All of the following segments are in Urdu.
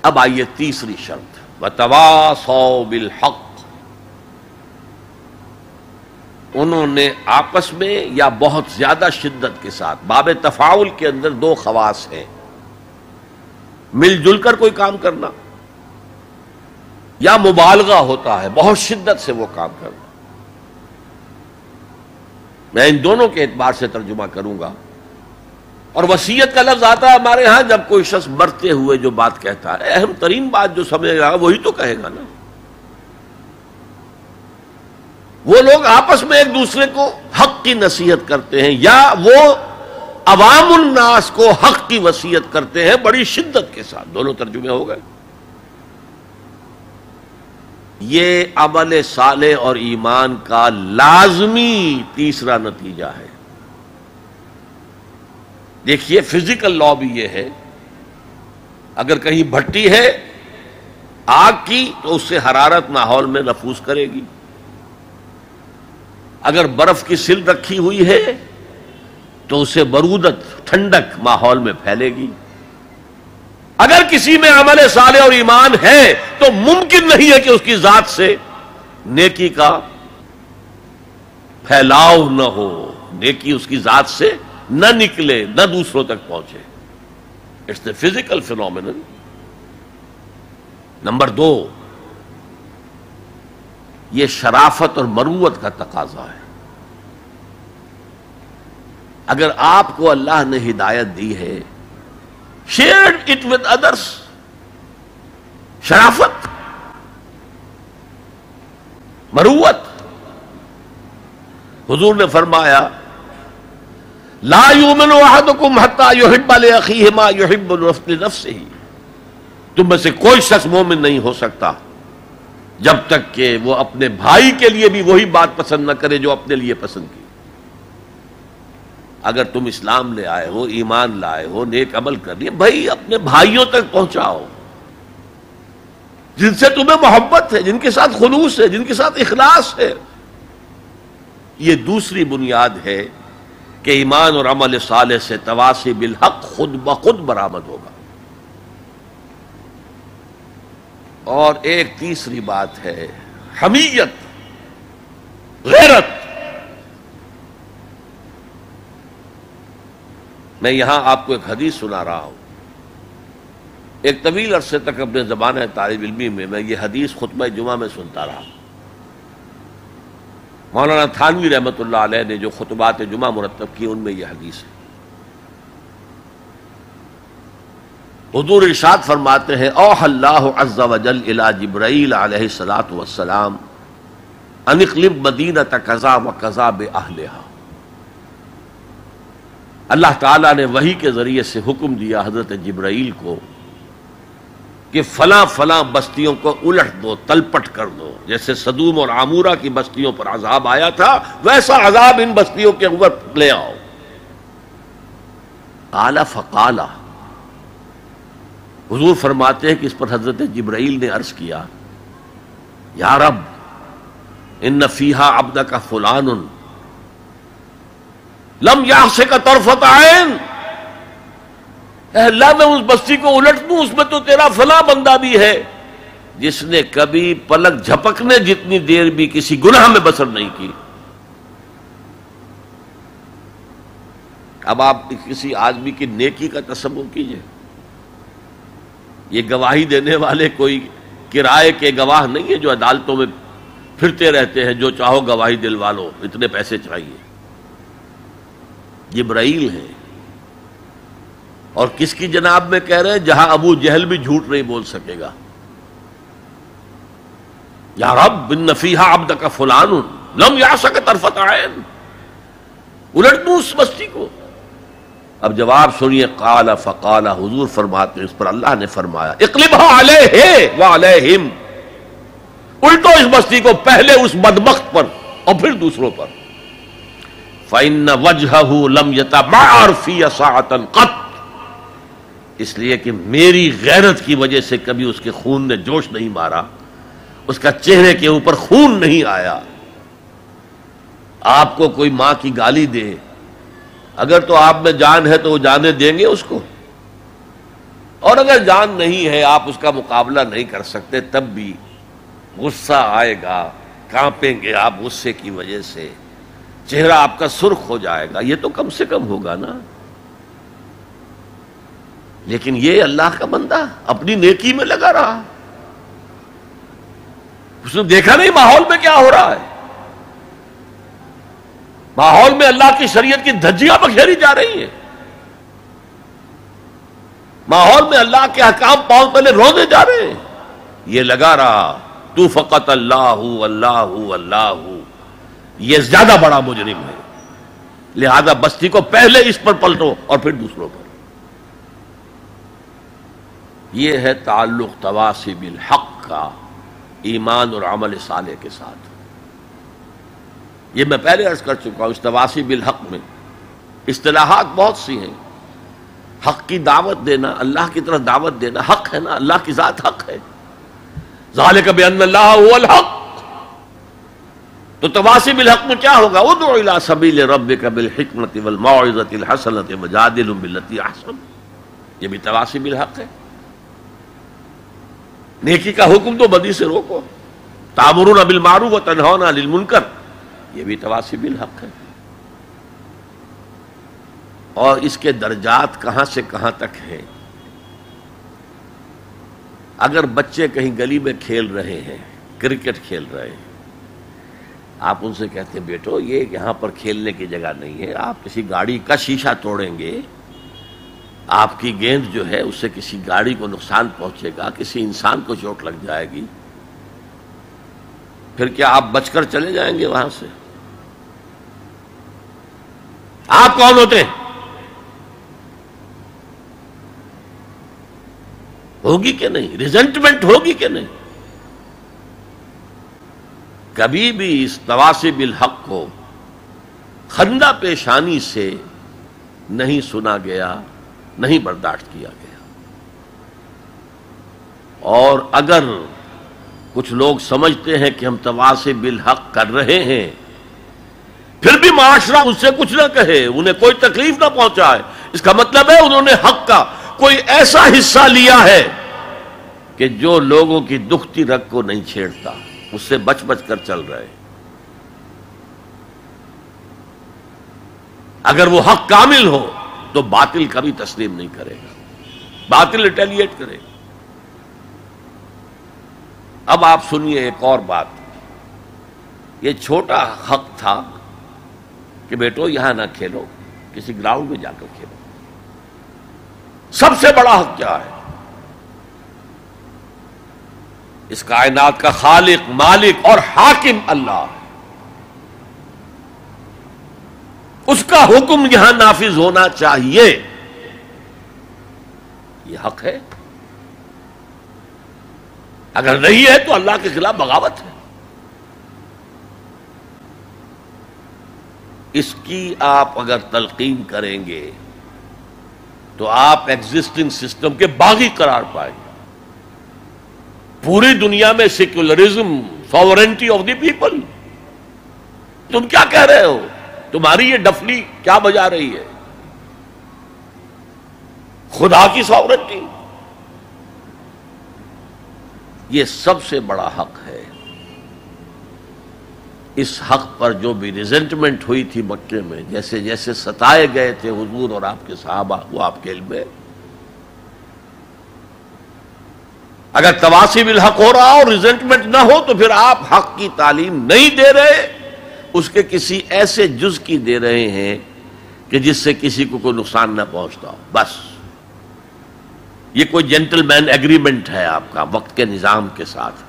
اب آئیے تیسری شرط، وَتَوَاصَوْا بِالْحَقِّ، انہوں نے آپس میں یا بہت زیادہ شدت کے ساتھ، باب تفاعل کے اندر دو خواص ہیں، مل جل کر کوئی کام کرنا یا مبالغہ ہوتا ہے بہت شدت سے وہ کام کرنا. میں ان دونوں کے اعتبار سے ترجمہ کروں گا. اور وصیت کا لفظ آتا ہے ہمارے ہاں جب کوئی شخص مرتے ہوئے جو بات کہتا ہے، اہم ترین بات جو سمجھے گا وہی تو کہے گا نا. وہ لوگ آپس میں ایک دوسرے کو حق کی نصیحت کرتے ہیں یا وہ عوام الناس کو حق کی وصیت کرتے ہیں بڑی شدت کے ساتھ. دونوں ترجمے ہو گئے. یہ عمل صالح اور ایمان کا لازمی تیسرا نتیجہ ہے. دیکھیے فزیکل لا بھی یہ ہے، اگر کہیں بھٹی ہے آگ کی تو اس سے حرارت ماحول میں نفوذ کرے گی. اگر برف کی سل رکھی ہوئی ہے تو اسے برودت ٹھنڈک ماحول میں پھیلے گی. اگر کسی میں عمل صالح اور ایمان ہے تو ممکن نہیں ہے کہ اس کی ذات سے نیکی کا پھیلاؤ نہ ہو، نیکی اس کی ذات سے نہ نکلے، نہ دوسروں تک پہنچے. It's a physical phenomenon. Number 2، یہ شرافت اور مروت کا تقاضا ہے. اگر آپ کو اللہ نے ہدایت دی ہے، شیئر اٹ ود ادرس. شرافت، مروت. حضور نے فرمایا لا یؤمن احدکم حتی یحب لاخیہ ما یحب لنفسہ. تم میں سے کوئی شخص مومن نہیں ہو سکتا جب تک کہ وہ اپنے بھائی کے لیے بھی وہی بات پسند نہ کرے جو اپنے لیے پسند کی. اگر تم اسلام لے آئے ہو، ایمان لائے ہو، نیک عمل کر لیے، بھائی اپنے بھائیوں تک پہنچاؤ جن سے تمہیں محبت ہے، جن کے ساتھ خلوص ہے، جن کے ساتھ اخلاص ہے. یہ دوسری بنیاد ہے کہ ایمان اور عمل صالح سے تواصی بالحق خود بخود برآمد ہوگا. اور ایک تیسری بات ہے حمیت، غیرت. میں یہاں آپ کو ایک حدیث سنا رہا ہوں. ایک طویل عرصے تک اپنے زمانہ طالب علمی میں یہ حدیث خطبہ جمعہ میں سنتا رہا. مولانا تھانوی رحمۃ اللہ علیہ نے جو خطبات جمعہ مرتب کی ان میں یہ حدیث ہے. حضور ارشاد فرماتے ہیں اوحى اللہ عز وجل الی جبرائیل علیہ الصلوۃ والسلام ان اقلب مدینۃ کذا وکذا باہلھا. اللہ تعالیٰ نے وحی کے ذریعے سے حکم دیا حضرت جبرائیل کو کہ فلاں فلاں بستیوں کو الٹ دو، تلپٹ کر دو. جیسے سدوم اور عامورہ کی بستیوں پر عذاب آیا تھا ویسا عذاب ان بستیوں کے اوپر لے آؤ. قال فقال، حضور فرماتے ہیں کہ اس پر حضرت جبرائیل نے عرض کیا یا رب ان فیہا عبدک فلان لم یعصک طرفۃ عین. اے اللہ میں اس بستی کو الٹ دوں، اس میں تو تیرا فلاں بندہ بھی ہے جس نے کبھی پلک جھپکنے جتنی دیر بھی کسی گناہ میں بسر نہیں کی. اب آپ کسی آدمی کی نیکی کا تصور کیجئے. یہ گواہی دینے والے کوئی کرائے کے گواہ نہیں ہے جو عدالتوں میں پھرتے رہتے ہیں جو چاہو گواہی دلوا لو، اتنے پیسے چاہیے. جبرائیل ہیں. اور کس کی جناب میں کہہ رہے ہیں؟ جہاں ابو جہل بھی جھوٹ نہیں بول سکے گا. یا رب ان فیہا عبدک فلان لم یعصک طرفۃ عین، الٹ دوں اس بستی کو. اب جواب سنیے. قال فقال، حضور فرماتے ہیں اس پر اللہ نے فرمایا اقلبھا علیہ وعلیہم، الٹو اس بستی کو، پہلے اس بدبخت پر اور پھر دوسروں پر. فإن وجہہ لم یتبعر فی ساعۃ قط، اس لیے کہ میری غیرت کی وجہ سے کبھی اس کے خون نے جوش نہیں مارا، اس کا چہرے کے اوپر خون نہیں آیا. آپ کو کوئی ماں کی گالی دے، اگر تو آپ میں جان ہے تو وہ جانے دیں گے اس کو؟ اور اگر جان نہیں ہے، آپ اس کا مقابلہ نہیں کر سکتے، تب بھی غصہ آئے گا، کانپیں گے آپ غصے کی وجہ سے، چہرہ آپ کا سرخ ہو جائے گا، یہ تو کم سے کم ہوگا نا۔ لیکن یہ اللہ کا بندہ اپنی نیکی میں لگا رہا، اس نے دیکھا نہیں ماحول میں کیا ہو رہا ہے، ماحول میں اللہ کی شریعت کی دھجیاں بکھیری جا رہی ہیں، ماحول میں اللہ کے احکام پاؤں پہلے رونے جا رہے ہیں، یہ لگا رہا تو فقط اللہ اللہ اللہ، یہ زیادہ بڑا مجرم ہے، لہذا بستی کو پہلے اس پر پلٹو اور پھر دوسروں پر۔ یہ ہے تعلق تواصی بالحق کا ایمان اور عمل صالح کے ساتھ۔ یہ میں پہلے عرض کر چکا ہوں، اس تواصی بالحق میں اصطلاحات بہت سی ہیں۔ حق کی دعوت دینا، اللہ کی طرف دعوت دینا حق ہے نا، اللہ کی ذات حق ہے۔ ذالک بأن اللہ هو الحق، تو تواصی بالحق میں کیا ہوگا؟ ادع الی سبیل ربک بالحکمۃ والموعظۃ الحسنۃ وجادلھم باللتی احسن، یہ بھی تواصی بالحق ہے۔ نیکی کا حکم دو، بدی سے روکو، تأمرون بالمعروف وتنہون عن المنکر، یہ بھی تواصی بالحق ہے۔ اور اس کے درجات کہاں سے کہاں تک ہیں؟ اگر بچے کہیں گلی میں کھیل رہے ہیں، کرکٹ کھیل رہے ہیں، آپ ان سے کہتے ہیں بیٹو یہ یہاں پر کھیلنے کی جگہ نہیں ہے، آپ کسی گاڑی کا شیشہ توڑیں گے، آپ کی گیند جو ہے اس سے کسی گاڑی کو نقصان پہنچے گا، کسی انسان کو چوٹ لگ جائے گی، پھر کیا آپ بچ کر چلے جائیں گے وہاں سے؟ آپ کون ہوتے ہیں؟ ہوگی کہ نہیں؟ ریزنٹمنٹ ہوگی کہ نہیں؟ کبھی بھی اس تواصی بالحق کو خندہ پیشانی سے نہیں سنا گیا، نہیں برداشت کیا گیا۔ اور اگر کچھ لوگ سمجھتے ہیں کہ ہم تواصی بالحق کر رہے ہیں، پھر بھی معاشرہ اس سے کچھ نہ کہے، انہیں کوئی تکلیف نہ پہنچائے، اس کا مطلب ہے انہوں نے حق کا کوئی ایسا حصہ لیا ہے کہ جو لوگوں کی دکھتی رگ کو نہیں چھیڑتا، اس سے بچ بچ کر چل رہے۔ اگر وہ حق کامل ہو تو باطل کبھی تسلیم نہیں کرے گا، باطل ریٹیلیٹ کرے گا۔ اب آپ سنیے ایک اور بات، یہ چھوٹا حق تھا کہ بیٹو یہاں نہ کھیلو، کسی گراؤنڈ میں جا کر کھیلو۔ سب سے بڑا حق کیا ہے؟ اس کائنات کا خالق، مالک اور حاکم اللہ ہے، اس کا حکم یہاں نافذ ہونا چاہیے، یہ حق ہے۔ اگر نہیں ہے تو اللہ کے خلاف بغاوت ہے۔ اس کی آپ اگر تلقین کریں گے تو آپ ایگزسٹنگ سسٹم کے باغی قرار پائیں گے۔ پوری دنیا میں secularism, sovereignty of the people, تم کیا کہہ رہے ہو؟ تمہاری یہ ڈفلی کیا بجا رہی ہے؟ خدا کی ساورنٹی، یہ سب سے بڑا حق ہے۔ اس حق پر جو بھی ریزنٹمنٹ ہوئی تھی مکے میں، جیسے جیسے ستائے گئے تھے حضور اور آپ کے صحابہ، وہ آپ کے علم ہے۔ اگر تواصی بالحق ہو رہا اور ریزنٹمنٹ نہ ہو تو پھر آپ حق کی تعلیم نہیں دے رہے، اس کے کسی ایسے جز کی دے رہے ہیں کہ جس سے کسی کو کوئی نقصان نہ پہنچتا ہو، بس۔ یہ کوئی جینٹل مین ایگریمنٹ ہے آپ کا وقت کے نظام کے ساتھ،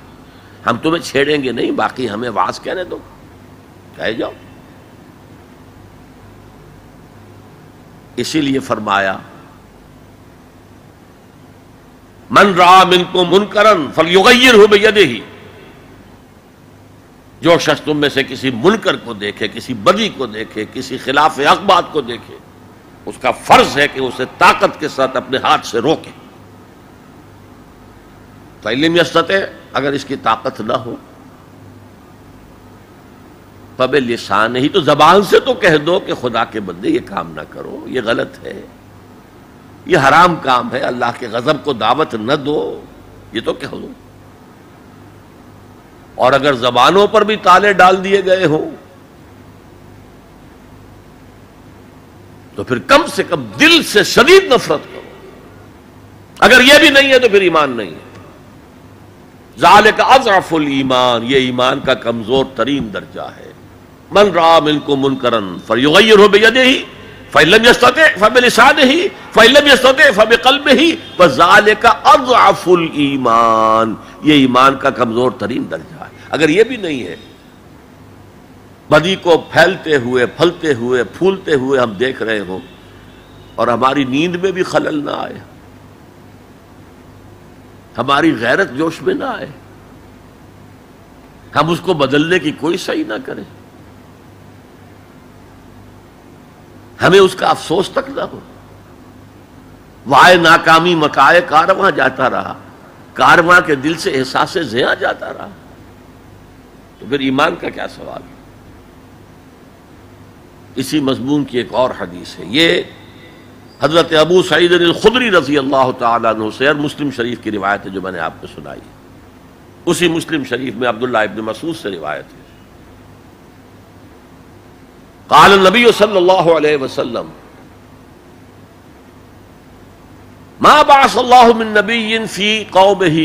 ہم تمہیں چھیڑیں گے نہیں، باقی ہمیں واز کہنے دو، کہے جاؤ۔ اسی لیے فرمایا من رأى منکم منکرا فلیغیرہ بیدہ، جو شخص تم میں سے کسی منکر کو دیکھے، کسی بدی کو دیکھے، کسی خلاف حق بات کو دیکھے، اس کا فرض ہے کہ اسے طاقت کے ساتھ اپنے ہاتھ سے روکے۔ فإن لم یستطع، اگر اس کی طاقت نہ ہو، فبلسانہ، ہی تو زبان سے تو کہہ دو کہ خدا کے بندے یہ کام نہ کرو، یہ غلط ہے، یہ حرام کام ہے، اللہ کے غضب کو دعوت نہ دو، یہ تو کہہ دو۔ اور اگر زبانوں پر بھی تالے ڈال دیے گئے ہوں تو پھر کم سے کم دل سے شدید نفرت کرو۔ اگر یہ بھی نہیں ہے تو پھر ایمان نہیں ہے۔ ذالک اضعف الایمان، یہ ایمان کا کمزور ترین درجہ ہے۔ من رأى منکم منکرا فلیغیرہ بیدہ فإن لم یستطع فبلسانہ فإن لم یستطع فبقلبہ فذالک اضعف الایمان، یہ ایمان کا کمزور ترین درجہ ہے۔ اگر یہ بھی نہیں ہے، بدی کو پھیلتے ہوئے پھلتے ہوئے پھولتے ہوئے ہم دیکھ رہے ہوں اور ہماری نیند میں بھی خلل نہ آئے، ہماری غیرت جوش میں نہ آئے، ہم اس کو بدلنے کی کوئی صحیح نہ کریں، ہمیں اس کا افسوس تک نہ ہو، وائے ناکامی مکائے کارواں جاتا رہا، کارواں کے دل سے احساس زیاں جاتا رہا، تو پھر ایمان کا کیا سوال ہے؟ اسی مضمون کی ایک اور حدیث ہے، یہ حضرت ابو سعید الخدری رضی اللہ تعالیٰ عنہ سے، اور مسلم شریف کی روایت ہے جو میں نے آپ کو سنائی، اسی مسلم شریف میں عبداللہ ابن مسعود سے روایت ہے۔ قال النبی صلی اللہ علیہ وسلم ما بعث اللہ من نبی فی قومہ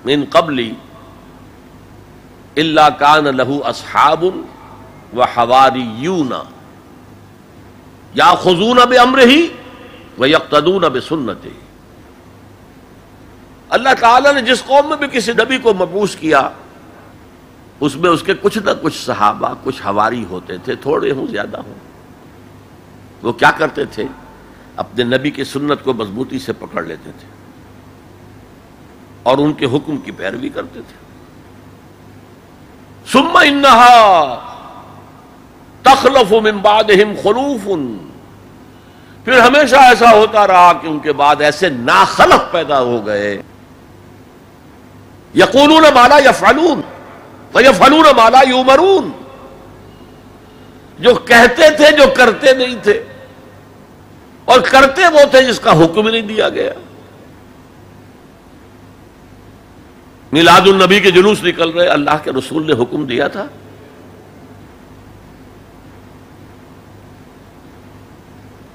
من قبلی الا کان لہ اصحاب وحواریون یاخذون بامرہ ویقتدون بسنتہ۔ اللہ تعالیٰ نے جس قوم میں بھی کسی نبی کو مبعوث کیا، اس میں اس کے کچھ نہ کچھ صحابہ، کچھ حواری ہوتے تھے، تھوڑے ہوں زیادہ ہوں۔ وہ کیا کرتے تھے؟ اپنے نبی کی سنت کو مضبوطی سے پکڑ لیتے تھے اور ان کے حکم کی پیروی کرتے تھے۔ ثم انہا تخلف من بعدہم خلوف، پھر ہمیشہ ایسا ہوتا رہا کہ ان کے بعد ایسے ناخلف پیدا ہو گئے، یقولون ما لا یفعلون ویفعلون ما لا یؤمرون، جو کہتے تھے جو کرتے نہیں تھے، اور کرتے وہ تھے جس کا حکم نہیں دیا گیا۔ میلاد النبی کے جلوس نکل رہے، اللہ کے رسول نے حکم دیا تھا؟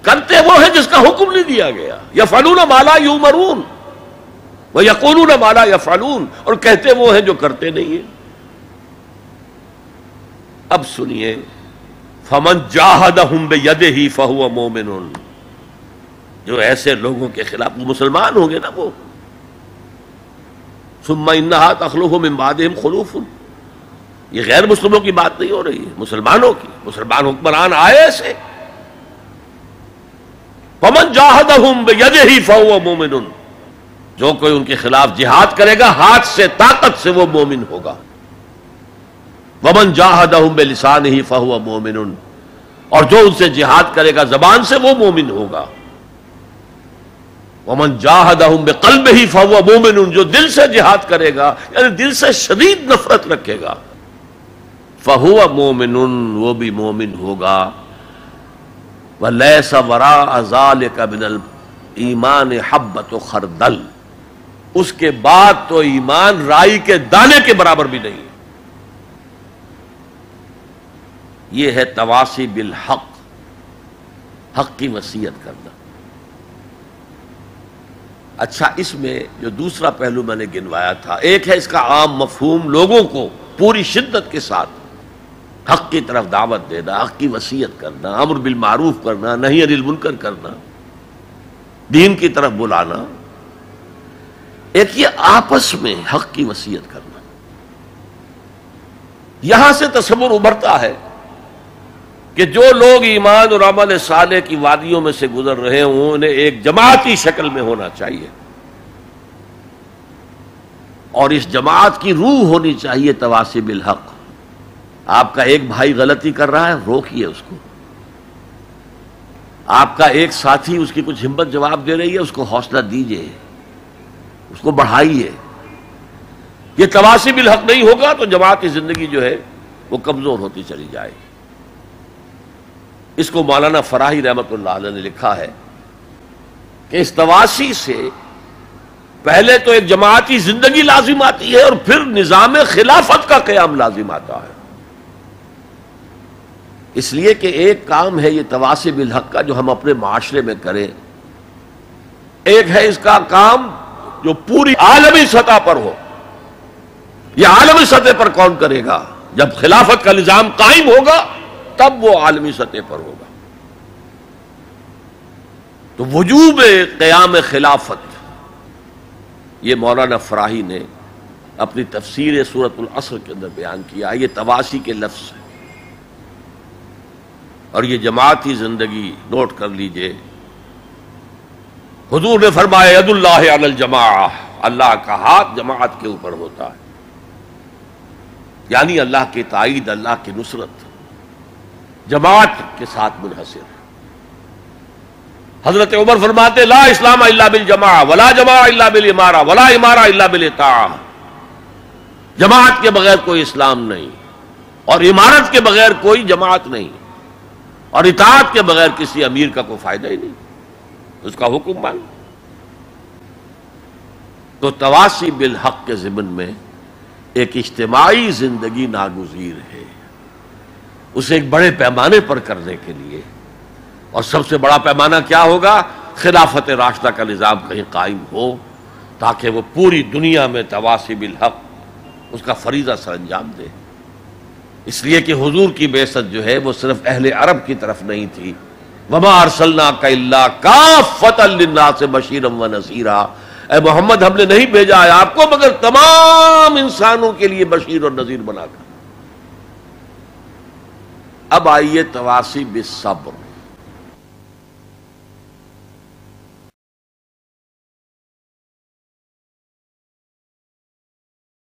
کرتے وہ ہیں جس کا حکم نہیں دیا گیا۔ یفعلون ما لا یؤمرون ویقولون ما لا یفعلون، اور کہتے وہ ہیں جو کرتے نہیں ہیں۔ اب سنیے، فمن جاہدہم بیدہ فہو مومن، جو ایسے لوگوں کے خلاف، وہ مسلمان ہوں گے نا وہ، ثم انہا تخلف من بعدہم خلوف، یہ غیر مسلموں کی بات نہیں ہو رہی ہے، مسلمانوں کی، مسلمان حکمران آئے ایسے۔ فمن جاہدہم بیدہ فہو مومن، جو کوئی ان کے خلاف جہاد کرے گا ہاتھ سے، طاقت سے، وہ مومن ہوگا۔ ومن جاہدہم بلسانہ فہو مومن، اور جو ان سے جہاد کرے گا زبان سے، وہ مومن ہوگا۔ ومن جاہدہم بقلبہ فہو مومن، جو دل سے جہاد کرے گا، یعنی دل سے شدید نفرت رکھے گا، فہو مومن، وہ بھی مومن ہوگا۔ وَلَيْسَ وَرَاءَ ذَلِكَ مِنَ الْإِيمَانِ حَبَّةُ خَرْدَلٍ، اس کے بعد تو ایمان رائی کے دانے کے برابر بھی نہیں۔ یہ ہے تواصی بالحق، حق کی وصیت کرنا۔ اچھا، اس میں جو دوسرا پہلو میں نے گنوایا تھا، ایک ہے اس کا عام مفہوم، لوگوں کو پوری شدت کے ساتھ حق کی طرف دعوت دینا، حق کی وصیت کرنا، امر بالمعروف کرنا، نہی عن المنکر کرنا، دین کی طرف بلانا۔ ایک یہ آپس میں حق کی وصیت کرنا۔ یہاں سے تصور ابھرتا ہے کہ جو لوگ ایمان اور عمل صالح کی وادیوں میں سے گزر رہے ہوں، انہیں ایک جماعتی شکل میں ہونا چاہیے، اور اس جماعت کی روح ہونی چاہیے تواصی بالحق۔ آپ کا ایک بھائی غلطی کر رہا ہے، روکیے اس کو۔ آپ کا ایک ساتھی اس کی کچھ ہمت جواب دے رہی ہے، اس کو حوصلہ دیجیے، اس کو بڑھائیے۔ یہ تواصی بالحق نہیں ہوگا تو جماعتی زندگی جو ہے وہ کمزور ہوتی چلی جائے گی۔ اس کو مولانا فراہی رحمۃ اللہ علیہ نے لکھا ہے کہ اس تواسی سے پہلے تو ایک جماعتی زندگی لازم آتی ہے اور پھر نظام خلافت کا قیام لازم آتا ہے. اس لیے کہ ایک کام ہے یہ تواصی بالحق کا جو ہم اپنے معاشرے میں کریں، ایک ہے اس کا کام جو پوری عالمی سطح پر ہو. یہ عالمی سطح پر کون کرے گا؟ جب خلافت کا نظام قائم ہوگا تب وہ عالمی سطح پر ہوگا. تو وجوب قیام خلافت یہ مولانا فراہی نے اپنی تفسیر سورۃ العصر کے اندر بیان کیا. یہ تواسی کے لفظ ہے اور یہ جماعتی زندگی نوٹ کر لیجئے. حضور نے فرمایا ید اللہ علی الجماعہ، اللہ کا ہاتھ جماعت کے اوپر ہوتا ہے، یعنی اللہ کی تائید، اللہ کی نصرت جماعت کے ساتھ منحصر. حضرت عمر فرماتے لا اسلام الا بالجماعہ ولا جماعہ الا بالامارہ ولا امارہ الا بالاطاعہ. جماعت کے بغیر کوئی اسلام نہیں اور امارت کے بغیر کوئی جماعت نہیں اور اطاعت کے بغیر کسی امیر کا کوئی فائدہ ہی نہیں، اس کا حکم مان. تو تواصی بالحق کے ضمن میں ایک اجتماعی زندگی ناگزیر ہے. اسے ایک بڑے پیمانے پر کرنے کے لیے، اور سب سے بڑا پیمانہ کیا ہوگا؟ خلافت راشدہ کا نظام کہیں قائم ہو تاکہ وہ پوری دنیا میں تواصی بالحق اس کا فریضہ سر انجام دے. اس لیے کہ حضور کی بعثت جو ہے وہ صرف اہل عرب کی طرف نہیں تھی. وما ارسلناک الا کافۃ للناس بشیرا ونذیرا، اے محمد ہم نے نہیں بھیجا ہے آپ کو مگر تمام انسانوں کے لیے بشیر اور نذیر بنا کر. اب آئیے تواصی بالصبر.